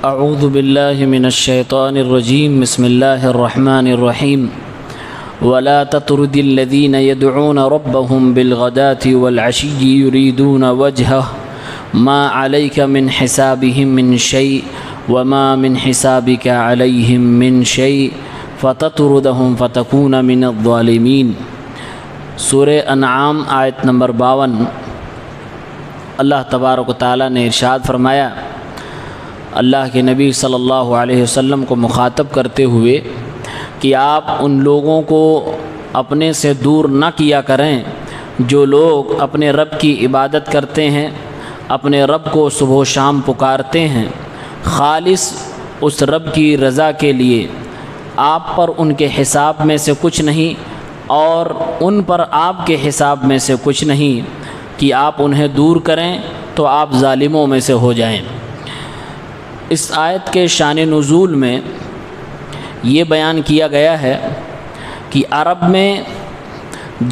اعوذ باللہ من الشیطان الرجیم بسم اللہ الرحمن الرحیم ولا تطرد الذین يدعون ربهم بالغداة والعشی يريدون وجهه ما عليك من حسابهم من شيء وما من حسابك عليهم من شيء فتطردهم فتكون من الظالمین۔ سورہ انعام آیت نمبر 52۔ اللہ تبارک و تعالیٰ نے ارشاد فرمایا اللہ کے نبی صلی اللہ علیہ وسلم کو مخاطب کرتے ہوئے کہ آپ ان لوگوں کو اپنے سے دور نہ کیا کریں جو لوگ اپنے رب کی عبادت کرتے ہیں، اپنے رب کو صبح و شام پکارتے ہیں خالص اس رب کی رضا کے لیے۔ آپ پر ان کے حساب میں سے کچھ نہیں اور ان پر آپ کے حساب میں سے کچھ نہیں کہ آپ انہیں دور کریں تو آپ ظالموں میں سے ہو جائیں۔ اس آیت کے شان نزول میں یہ بیان کیا گیا ہے کہ عرب میں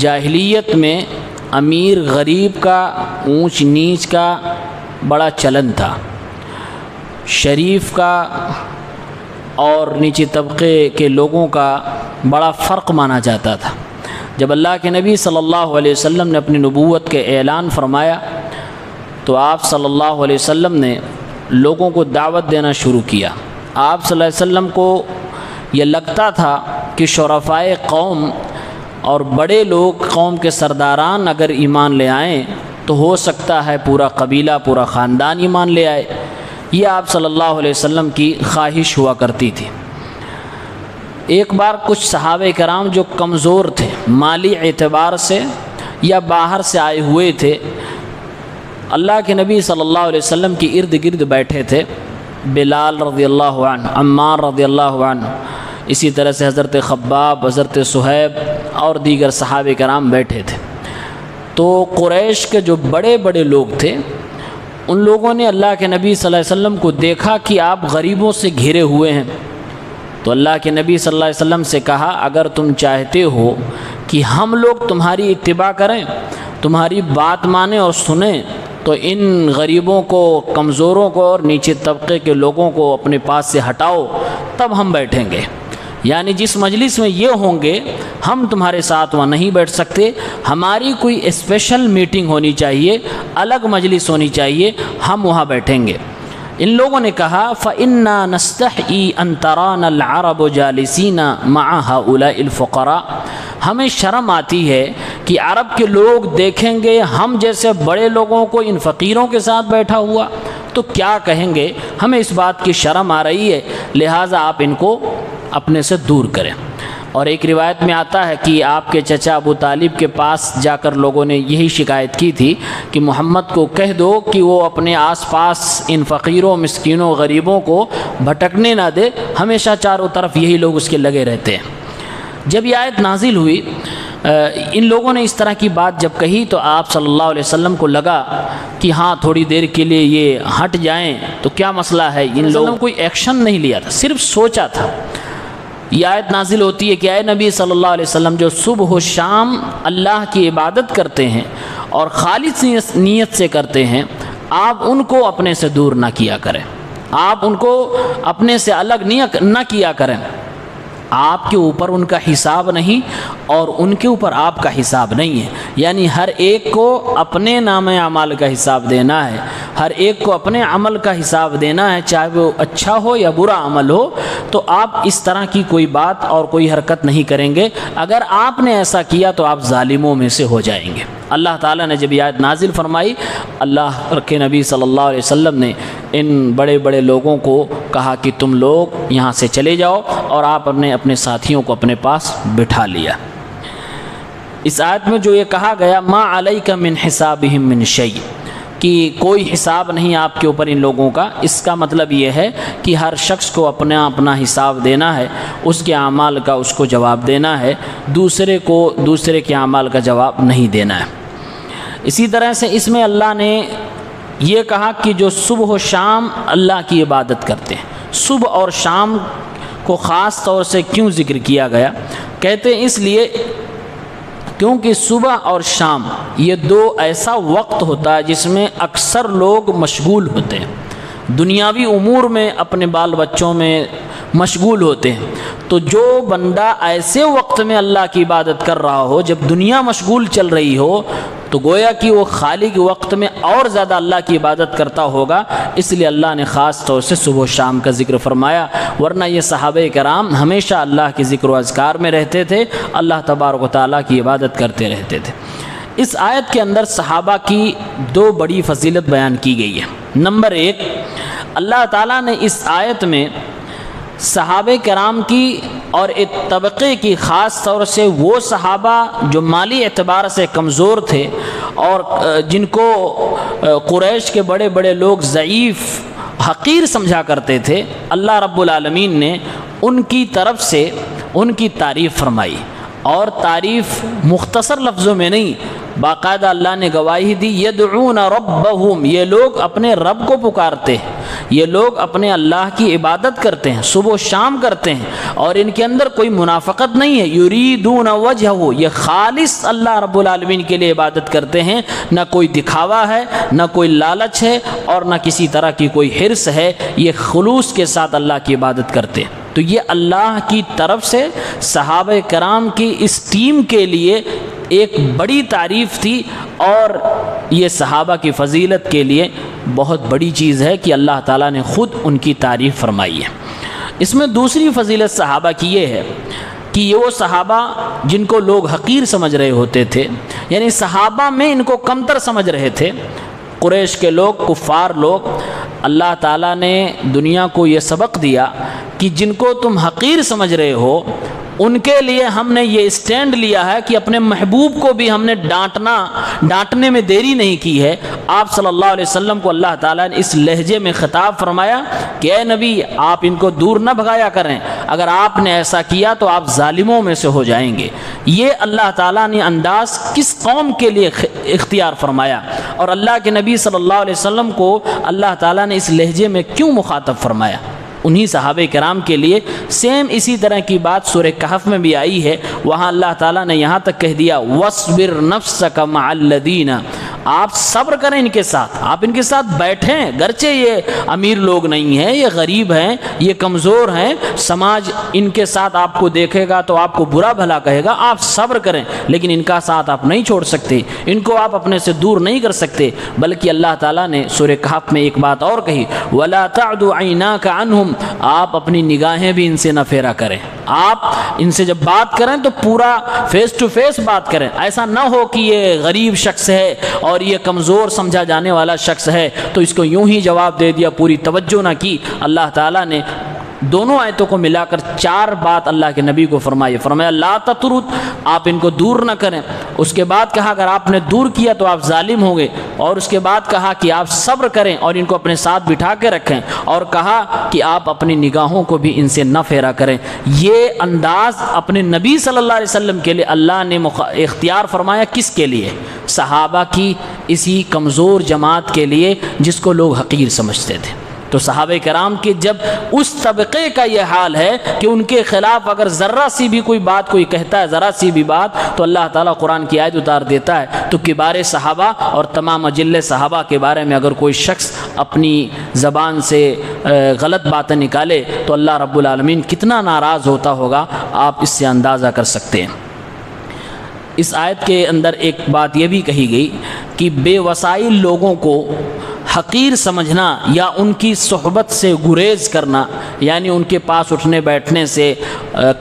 جاہلیت میں امیر غریب کا، اونچ نیچ کا بڑا چلن تھا۔ شریف کا اور نیچے طبقے کے لوگوں کا بڑا فرق مانا جاتا تھا۔ جب اللہ کے نبی صلی اللہ علیہ وسلم نے اپنی نبوت کے اعلان فرمایا تو آپ صلی اللہ علیہ وسلم نے لوگوں کو دعوت دینا شروع کیا۔ آپ صلی اللہ علیہ وسلم کو یہ لگتا تھا کہ شرفائے قوم اور بڑے لوگ، قوم کے سرداران اگر ایمان لے آئیں تو ہو سکتا ہے پورا قبیلہ، پورا خاندان ایمان لے آئے۔ یہ آپ صلی اللہ علیہ وسلم کی خواہش ہوا کرتی تھی۔ ایک بار کچھ صحابہ کرام جو کمزور تھے مالی اعتبار سے یا باہر سے آئے ہوئے تھے، اللہ کے نبی صلی اللہ علیہ وسلم کی ارد گرد بیٹھے تھے۔ بلال رضی اللہ عنہ، عمار رضی اللہ عنہ، اسی طرح سے حضرت خباب، حضرت صہیب اور دیگر صحابہ کرام بیٹھے تھے۔ تو قریش کے جو بڑے بڑے لوگ تھے ان لوگوں نے اللہ کے نبی صلی اللہ علیہ وسلم کو دیکھا کہ آپ غریبوں سے گھرے ہوئے ہیں، تو اللہ کے نبی صلی اللہ علیہ وسلم سے کہا اگر تم چاہتے ہو کہ ہم لوگ تمہاری اتباع کریں، تمہاری بات مانیں اور سنیں، تو ان غریبوں کو، کمزوروں کو اور نیچے طبقے کے لوگوں کو اپنے پاس سے ہٹاؤ، تب ہم بیٹھیں گے۔ یعنی جس مجلس میں یہ ہوں گے ہم تمہارے ساتھ وہاں نہیں بیٹھ سکتے، ہماری کوئی اسپیشل میٹنگ ہونی چاہیے، الگ مجلس ہونی چاہیے، ہم وہاں بیٹھیں گے۔ ان لوگوں نے کہا فَإِنَّا نَسْتَحْيِي أَن تَرَانَا الْعَرَبُ جَالِسِينَ مَعَ هَؤُلَاءِ الْفُقَرَاءِ، ہمیں شرم آتی ہے کہ عرب کے لوگ دیکھیں گے ہم جیسے بڑے لوگوں کو ان فقیروں کے ساتھ بیٹھا ہوا تو کیا کہیں گے، ہمیں اس بات کی شرم آ رہی ہے، لہٰذا آپ ان کو اپنے سے دور کریں۔ اور ایک روایت میں آتا ہے کہ آپ کے چچا ابو طالب کے پاس جا کر لوگوں نے یہی شکایت کی تھی کہ محمد کو کہہ دو کہ وہ اپنے آس پاس ان فقیروں، مسکینوں، غریبوں کو بھٹکنے نہ دے، ہمیشہ چاروں طرف یہی لوگ اس کے لگے رہتے ہیں۔ جب یہ آیت نازل ہوئی ان لوگوں نے اس طرح کی بات جب کہی تو آپ صلی اللہ علیہ وسلم کو لگا کہ ہاں تھوڑی دیر کے لیے یہ ہٹ جائیں تو کیا مسئلہ ہے۔ ان لوگوں نے کوئی ایکشن نہیں لیا تھا، صرف سوچا تھا۔ یہ آیت نازل ہوتی ہے کہ اے نبی صلی اللہ علیہ وسلم جو صبح و شام اللہ کی عبادت کرتے ہیں اور خالص نیت سے کرتے ہیں، آپ ان کو اپنے سے دور نہ کیا کریں، آپ ان کو اپنے سے الگ نہ کیا کریں۔ آپ کے اوپر ان کا حساب نہیں اور ان کے اوپر آپ کا حساب نہیں ہے، یعنی ہر ایک کو اپنے نام اعمال کا حساب دینا ہے، ہر ایک کو اپنے عمل کا حساب دینا ہے، چاہے وہ اچھا ہو یا برا عمل ہو۔ تو آپ اس طرح کی کوئی بات اور کوئی حرکت نہیں کریں گے، اگر آپ نے ایسا کیا تو آپ ظالموں میں سے ہو جائیں گے۔ اللہ تعالیٰ نے جب یہ آیت نازل فرمائی، اللہ کے نبی صلی اللہ علیہ وسلم نے ان بڑے بڑے لوگوں کو کہا کہ تم لوگ یہاں سے چلے جاؤ، اور آپ نے اپنے ساتھیوں کو اپنے پاس بٹھا لیا۔ اس آیت میں جو یہ کہا گیا ما علیک من حسابہم من شیء، کہ کوئی حساب نہیں آپ کے اوپر ان لوگوں کا، اس کا مطلب یہ ہے کہ ہر شخص کو اپنا اپنا حساب دینا ہے، اس کے اعمال کا اس کو جواب دینا ہے، دوسرے کو دوسرے کے اعمال کا جواب نہیں دینا ہے۔ اسی طرح سے اس میں اللہ نے یہ کہا کہ جو صبح و شام اللہ کی عبادت کرتے ہیں، صبح اور شام کو خاص طور سے کیوں ذکر کیا گیا؟ کہتے ہیں اس لیے کیونکہ صبح اور شام یہ دو ایسا وقت ہوتا ہے جس میں اکثر لوگ مشغول ہوتے ہیں، دنیاوی امور میں اپنے بال بچوں میں مشغول ہوتے ہیں۔ تو جو بندہ ایسے وقت میں اللہ کی عبادت کر رہا ہو جب دنیا مشغول چل رہی ہو، تو گویا کہ وہ خالی کے وقت میں اور زیادہ اللہ کی عبادت کرتا ہوگا، اس لیے اللہ نے خاص طور سے صبح و شام کا ذکر فرمایا، ورنہ یہ صحابہ کرام ہمیشہ اللہ کے ذکر و اذکار میں رہتے تھے، اللہ تبارک و تعالیٰ کی عبادت کرتے رہتے تھے۔ اس آیت کے اندر صحابہ کی دو بڑی فضیلت بیان کی گئی ہے۔ نمبر ایک، اللہ تعالیٰ نے اس آیت میں صحابہ کرام کی اور ایک طبقے کی، خاص طور سے وہ صحابہ جو مالی اعتبار سے کمزور تھے اور جن کو قریش کے بڑے بڑے لوگ ضعیف، حقیر سمجھا کرتے تھے، اللہ رب العالمین نے ان کی طرف سے ان کی تعریف فرمائی، اور تعریف مختصر لفظوں میں نہیں، باقاعدہ اللہ نے گواہی دی، یدعون ربہم، یہ لوگ اپنے رب کو پکارتے ہیں، یہ لوگ اپنے اللہ کی عبادت کرتے ہیں، صبح و شام کرتے ہیں، اور ان کے اندر کوئی منافقت نہیں ہے، یریدون وجہہ، یہ خالص اللہ رب العالمین کے لیے عبادت کرتے ہیں، نہ کوئی دکھاوا ہے، نہ کوئی لالچ ہے، اور نہ کسی طرح کی کوئی حرص ہے، یہ خلوص کے ساتھ اللہ کی عبادت کرتے ہیں۔ تو یہ اللہ کی طرف سے صحابہ کرام کی اس ٹیم کے لیے ایک بڑی تعریف تھی، اور یہ صحابہ کی فضیلت کے لیے بہت بڑی چیز ہے کہ اللہ تعالیٰ نے خود ان کی تعریف فرمائی ہے۔ اس میں دوسری فضیلت صحابہ کی یہ ہے کہ یہ وہ صحابہ جن کو لوگ حقیر سمجھ رہے ہوتے تھے، یعنی صحابہ میں ان کو کمتر سمجھ رہے تھے، قریش کے لوگ، کفار لوگ، اللہ تعالیٰ نے دنیا کو یہ سبق دیا کہ جن کو تم حقیر سمجھ رہے ہو ان کے لیے ہم نے یہ اسٹینڈ لیا ہے کہ اپنے محبوب کو بھی ہم نے ڈانٹنے میں دیری نہیں کی ہے۔ آپ صلی اللہ علیہ وسلم کو اللہ تعالیٰ نے اس لہجے میں خطاب فرمایا کہ اے نبی، آپ ان کو دور نہ بھگایا کریں، اگر آپ نے ایسا کیا تو آپ ظالموں میں سے ہو جائیں گے۔ یہ اللہ تعالیٰ نے انداز کس قوم کے لیے اختیار فرمایا، اور اللہ کے نبی صلی اللہ علیہ وسلم کو اللہ تعالیٰ نے اس لہجے میں کیوں مخاطب فرمایا؟ انہی صحابہ کرام کے لیے سیم اسی طرح کی بات سورہ کہف میں بھی آئی ہے، وہاں اللہ تعالیٰ نے یہاں تک کہہ دیا وَاصْبِرْ نَفْسَكَ مَعَ الَّذِينَ، آپ صبر کریں ان کے ساتھ، آپ ان کے ساتھ بیٹھیں، گرچہ یہ امیر لوگ نہیں ہیں، یہ غریب ہیں، یہ کمزور ہیں، سماج ان کے ساتھ آپ کو دیکھے گا تو آپ کو برا بھلا کہے گا، آپ صبر کریں، لیکن ان کا ساتھ آپ نہیں چھوڑ سکتے، ان کو آپ اپنے سے دور نہیں کر سکتے۔ بلکہ اللہ تعالیٰ نے سورہ کہف میں ایک بات اور کہی وَلَا تَعْدُ عَيْنَاكَ عَنْهُمْ، آپ اپنی نگاہیں بھی ان سے نہ پھیرا کریں، آپ ان سے جب بات کریں تو پورا فیس ٹو فیس بات کریں، ایسا نہ ہو کہ یہ غریب شخص ہے اور یہ کمزور سمجھا جانے والا شخص ہے تو اس کو یوں ہی جواب دے دیا، پوری توجہ نہ کی۔ اللہ تعالیٰ نے دونوں آیتوں کو ملا کر 4 بات اللہ کے نبی کو فرمایا لا تطرد، آپ ان کو دور نہ کریں، اس کے بعد کہا اگر آپ نے دور کیا تو آپ ظالم ہوں گے، اور اس کے بعد کہا کہ آپ صبر کریں اور ان کو اپنے ساتھ بٹھا کے رکھیں، اور کہا کہ آپ اپنی نگاہوں کو بھی ان سے نہ پھیرا کریں۔ یہ انداز اپنے نبی صلی اللہ علیہ وسلم کے لیے اللہ نے اختیار فرمایا، کس کے لیے؟ صحابہ کی اسی کمزور جماعت کے لیے جس کو لوگ حقیر سمجھتے تھے۔ تو صحابہ کرام کے جب اس طبقے کا یہ حال ہے کہ ان کے خلاف اگر ذرہ سی بھی کوئی بات کوئی کہتا ہے، ذرا سی بھی بات، تو اللہ تعالیٰ قرآن کی آیت اتار دیتا ہے۔ تو کبار صحابہ اور تمام اجل صحابہ کے بارے میں اگر کوئی شخص اپنی زبان سے غلط باتیں نکالے تو اللہ رب العالمین کتنا ناراض ہوتا ہوگا، آپ اس سے اندازہ کر سکتے ہیں۔ اس آیت کے اندر ایک بات یہ بھی کہی گئی کہ بے وسائل لوگوں کو حقیر سمجھنا یا ان کی صحبت سے گریز کرنا، یعنی ان کے پاس اٹھنے بیٹھنے سے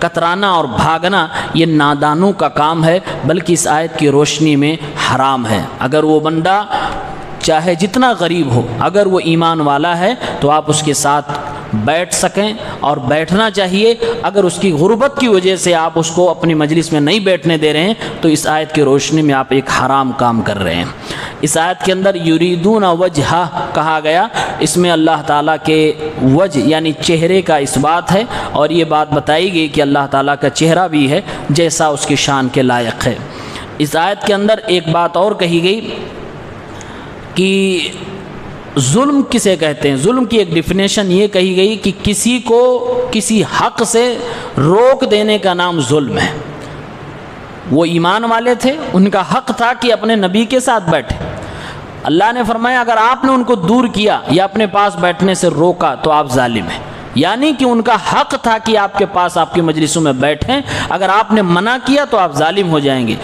کترانا اور بھاگنا، یہ نادانوں کا کام ہے، بلکہ اس آیت کی روشنی میں حرام ہے۔ اگر وہ بندہ چاہے جتنا غریب ہو، اگر وہ ایمان والا ہے تو آپ اس کے ساتھ بیٹھ سکیں اور بیٹھنا چاہیے۔ اگر اس کی غربت کی وجہ سے آپ اس کو اپنی مجلس میں نہیں بیٹھنے دے رہے ہیں تو اس آیت کی روشنی میں آپ ایک حرام کام کر رہے ہیں۔ اس آیت کے اندر یریدون وجہہ کہا گیا، اس میں اللہ تعالیٰ کے وجہ یعنی چہرے کا اس بات ہے، اور یہ بات بتائی گئی کہ اللہ تعالیٰ کا چہرہ بھی ہے جیسا اس کی شان کے لائق ہے۔ اس آیت کے اندر ایک بات اور کہی گئی کہ ظلم کسے کہتے ہیں۔ ظلم کی ایک ڈیفینیشن یہ کہی گئی کہ کسی کو کسی حق سے روک دینے کا نام ظلم ہے۔ وہ ایمان والے تھے، ان کا حق تھا کہ اپنے نبی کے ساتھ بیٹھے، اللہ نے فرمایا اگر آپ نے ان کو دور کیا یا اپنے پاس بیٹھنے سے روکا تو آپ ظالم ہیں، یعنی کہ ان کا حق تھا کہ آپ کے پاس آپ کی مجلسوں میں بیٹھیں، اگر آپ نے منع کیا تو آپ ظالم ہو جائیں گے۔